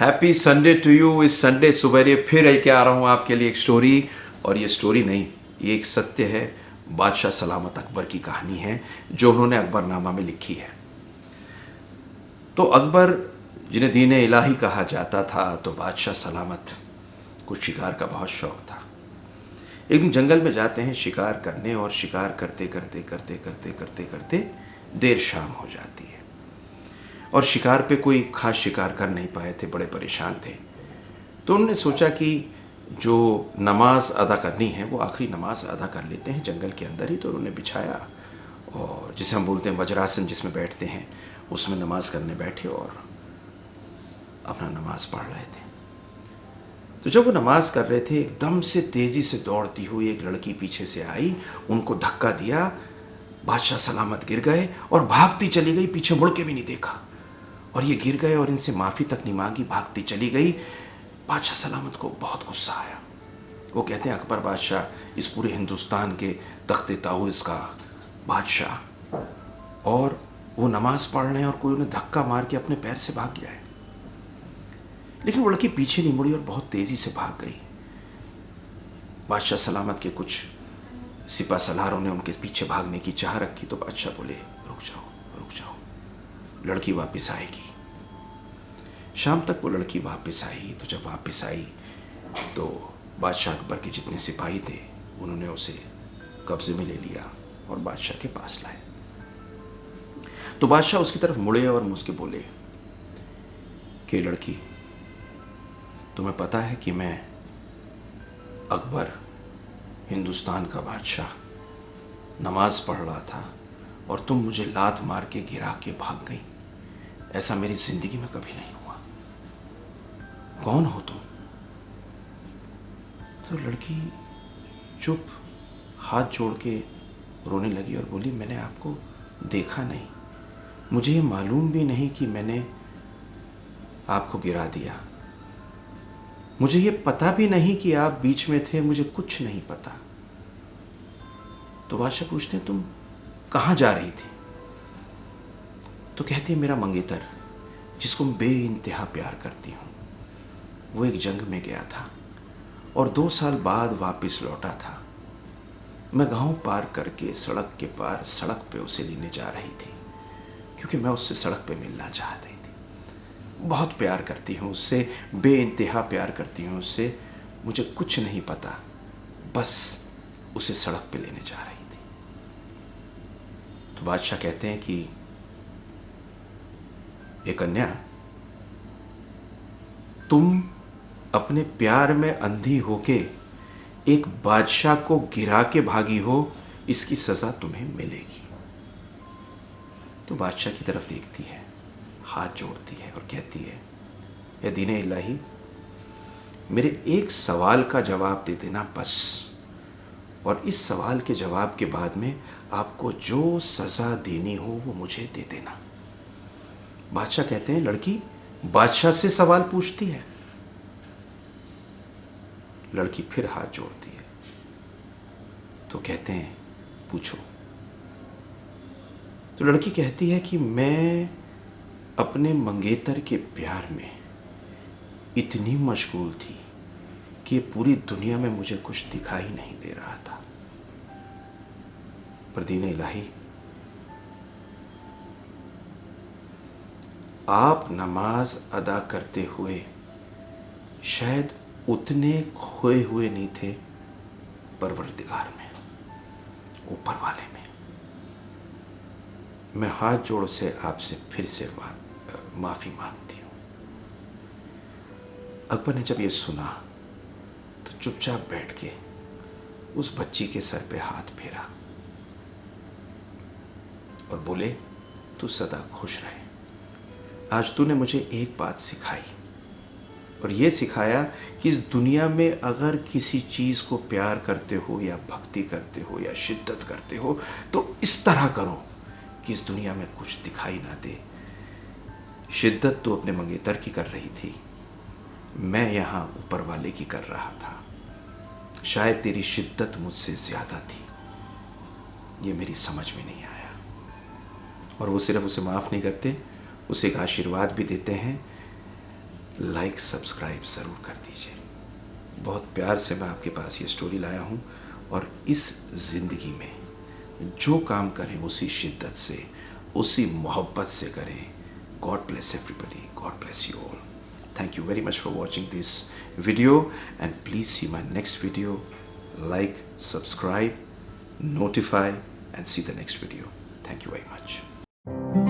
Happy Sunday to you. इस Sunday सुबह फिर लेके आ रहा हूँ आपके लिए एक स्टोरी। और ये स्टोरी नहीं, ये एक सत्य है। बादशाह सलामत अकबर की कहानी है जो उन्होंने अकबरनामा में लिखी है। तो अकबर जिन्हें दीन इलाही कहा जाता था, तो बादशाह सलामत को शिकार का बहुत शौक था। एक दिन जंगल में जाते हैं शिकार करने, और शिकार करते करते करते करते करते करते देर शाम हो जाती है और शिकार पे कोई खास शिकार कर नहीं पाए थे, बड़े परेशान थे। तो उन्होंने सोचा कि जो नमाज अदा करनी है वो आखिरी नमाज अदा कर लेते हैं जंगल के अंदर ही। तो उन्होंने बिछाया, और जिसे हम बोलते हैं वज्रासन, जिसमें बैठते हैं, उसमें नमाज करने बैठे और अपना नमाज पढ़ रहे थे। तो जब वो नमाज कर रहे थे, एकदम से तेज़ी से दौड़ती हुई एक लड़की पीछे से आई, उनको धक्का दिया। बादशाह सलामत गिर गए और भागती चली गई, पीछे मुड़ के भी नहीं देखा। और ये गिर गए और इनसे माफ़ी तक नहीं मांगी, भागती चली गई। बादशाह सलामत को बहुत गुस्सा आया। वो कहते हैं अकबर बादशाह इस पूरे हिंदुस्तान के तख्ते ताऊस का बादशाह, और वो नमाज पढ़ रहे हैं और कोई उन्हें धक्का मार के अपने पैर से भाग गया है। लेकिन वो लड़की पीछे नहीं मुड़ी और बहुत तेज़ी से भाग गई। बादशाह सलामत के कुछ सिपा सलारों ने उनके पीछे भागने की चाह रखी। तो बादशाह बोले रुक जाओ रुक जाओ, लड़की वापस आएगी। शाम तक वो लड़की वापस आई। तो जब वापस आई तो बादशाह अकबर के जितने सिपाही थे उन्होंने उसे कब्जे में ले लिया और बादशाह के पास लाए। तो बादशाह उसकी तरफ मुड़े और मुझसे बोले कि लड़की, तुम्हें पता है कि मैं अकबर, हिंदुस्तान का बादशाह, नमाज पढ़ रहा था और तुम मुझे लात मार के गिरा के भाग गई। ऐसा मेरी जिंदगी में कभी नहीं हुआ। कौन हो तुम? तो लड़की चुप हाथ जोड़ के रोने लगी और बोली, मैंने आपको देखा नहीं, मुझे ये मालूम भी नहीं कि मैंने आपको गिरा दिया, मुझे ये पता भी नहीं कि आप बीच में थे, मुझे कुछ नहीं पता। तो बादशाह पूछते हैं तुम कहाँ जा रही थी? तो कहती है मेरा मंगेतर, जिसको मैं बेइंतहा प्यार करती हूँ, वो एक जंग में गया था और 2 साल बाद वापस लौटा था। मैं गांव पार करके सड़क के पार सड़क पे उसे लेने जा रही थी, क्योंकि मैं उससे सड़क पे मिलना चाहती थी। बहुत प्यार करती हूँ उससे, बेइंतहा प्यार करती हूँ उससे। मुझे कुछ नहीं पता, बस उसे सड़क पे लेने जा रही थी। तो बादशाह कहते हैं कि एक कन्या, तुम अपने प्यार में अंधी होके एक बादशाह को गिरा के भागी हो, इसकी सजा तुम्हें मिलेगी। तो बादशाह की तरफ देखती है, हाथ जोड़ती है और कहती है, या दीन इलाही, मेरे एक सवाल का जवाब दे देना बस, और इस सवाल के जवाब के बाद में आपको जो सज़ा देनी हो वो मुझे दे देना। बादशाह कहते हैं लड़की बादशाह से सवाल पूछती है। लड़की फिर हाथ जोड़ती है। तो कहते हैं पूछो। तो लड़की कहती है कि मैं अपने मंगेतर के प्यार में इतनी मशगूल थी कि पूरी दुनिया में मुझे कुछ दिखाई नहीं दे रहा था। पर दीन इलाही, आप नमाज अदा करते हुए शायद उतने खोए हुए नहीं थे परवरदिगार में, ऊपर वाले में। मैं हाथ जोड़ से आपसे फिर से माफ़ी मांगती हूँ। अकबर ने जब ये सुना तो चुपचाप बैठ के उस बच्ची के सर पे हाथ फेरा और बोले, तू सदा खुश रहे। आज तूने मुझे एक बात सिखाई, और ये सिखाया कि इस दुनिया में अगर किसी चीज़ को प्यार करते हो या भक्ति करते हो या शिद्दत करते हो, तो इस तरह करो कि इस दुनिया में कुछ दिखाई ना दे। शिद्दत तो अपने मंगेतर की कर रही थी, मैं यहाँ ऊपर वाले की कर रहा था। शायद तेरी शिद्दत मुझसे ज़्यादा थी, ये मेरी समझ में नहीं आया। और वो सिर्फ उसे माफ़ नहीं करते, उसे एक आशीर्वाद भी देते हैं लाइक सब्सक्राइब ज़रूर कर दीजिए। बहुत प्यार से मैं आपके पास ये स्टोरी लाया हूँ, और इस ज़िंदगी में जो काम करें उसी शिद्दत से, उसी मोहब्बत से करें। God bless everybody, God bless you all. Thank you very much for watching this video, and please see my next video. Like, subscribe, notify, and see the next video. Thank you very much.